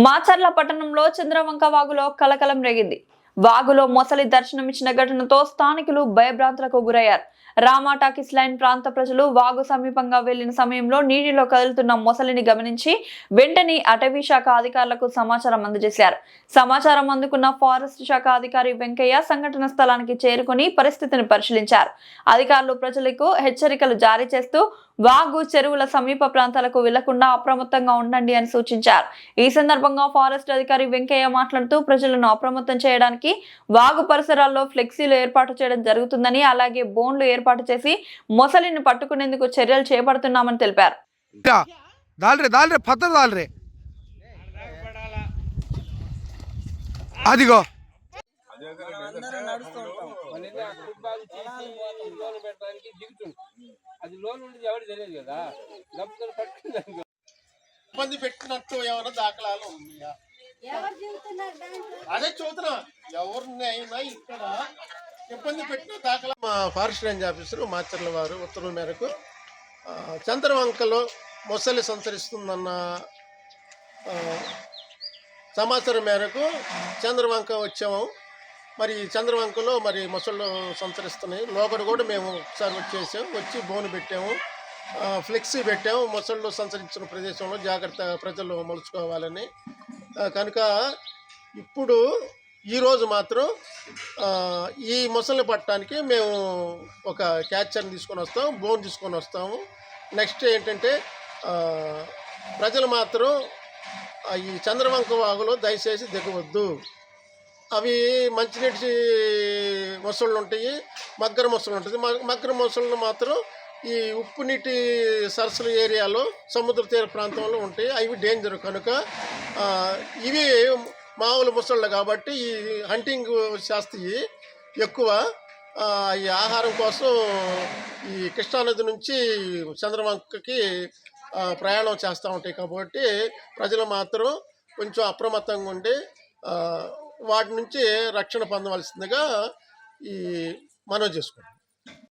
మాచర్ల పట్టణంలో చంద్రవంక వాగులో కలకలం రేగింది. వాగులో మొసలి దర్శనమిచ్చిన ఘటనతో స్థానికులు భయభ్రాంతులకు గురయ్యారు. రామా టాకీస్ లైన్ ప్రాంత ప్రజలు వాగు సమీపంగా వెళ్లిన సమయంలో నీటిలో కదులుతున్న మొసలిని గమనించి వెంటనే అటవీ శాఖ అధికారులకు సమాచారం అందజేశారు. సమాచారం అందుకున్న ఫారెస్ట్ శాఖ అధికారి వెంకయ్య సంఘటన స్థలానికి చేరుకుని పరిస్థితిని పరిశీలించారు. అధికారులు ప్రజలకు హెచ్చరికలు జారీ చేస్తూ వాగు చెరువుల సమీప ప్రాంతాలకు వెళ్లకుండా అప్రమత్తంగా ఉండండి అని సూచించారు. ఈ సందర్భంగా ఫారెస్ట్ అధికారి వెంకయ్య మాట్లాడుతూ ప్రజలను అప్రమత్తం చేయడానికి వాగు పరిసరాల్లో ఫ్లెక్సీలు ఏర్పాటు చేయడం జరుగుతుందని, అలాగే బోన్లు ఏర్పాటు చేసి మొసలిని పట్టుకునేందుకు చర్యలు చేపడుతున్నామని తెలిపారు. అదిగో అది లోన్ ఉండేది ఎవరు తెలియదు కదా, డబ్బులు పట్టుకుంది. ఇబ్బంది పెట్టినట్టు ఏమైనా దాఖలాలు ఉన్నాయా? అదే చూస్తున్నా ఎవరినైనా ఇక్కడ ఇబ్బంది పెట్టిన దాఖలా. మా ఫారెస్ట్ రేంజ్ ఆఫీసర్ మాచర్ల వారు ఉత్తర్వుల మేరకు చంద్రవంకలో మొసలి సంచరిస్తుందన్న సమాచారం మేరకు చంద్రవంక వచ్చాము. మరి చంద్రవంకలో మరి మొసళ్ళు సంచరిస్తున్నాయి. లోపల కూడా మేము ఒకసారి వచ్చి బోను పెట్టాము, ఫ్లెక్సీ పెట్టాము. మొసళ్ళు సంచరించిన ప్రదేశంలో జాగ్రత్త ప్రజలు మలుచుకోవాలని. కనుక ఇప్పుడు ఈరోజు మాత్రం ఈ మొసళ్ళని పట్టడానికి మేము ఒక క్యాచర్ని తీసుకొని వస్తాం, బోన్ తీసుకొని వస్తాము. నెక్స్ట్ ఏంటంటే ప్రజలు మాత్రం ఈ చంద్రవంక వాగులో దయచేసి దిగవద్దు. అవి మంచినీటి మొసళ్ళు ఉంటాయి, మగ్గర మొసళ్ళు ఉంటుంది. మగ్గర మొసళ్ళు మాత్రం ఈ ఉప్పు నీటి సరస్సుల ఏరియాలో సముద్ర తీర ప్రాంతంలో ఉంటాయి. అవి డేంజర్. కనుక ఇవి మామూలు మొసళ్ళు కాబట్టి ఈ హంటింగ్ శాస్త్రి ఎక్కువ ఈ ఆహారం కోసం ఈ కృష్ణానది నుంచి చంద్రవంకకి ప్రయాణం చేస్తూ ఉంటాయి. కాబట్టి ప్రజలు మాత్రం కొంచెం అప్రమత్తంగా ఉండి వాటి నుంచి రక్షణ పొందవలసిందిగా ఈ మనవి చేసుకుంటాం.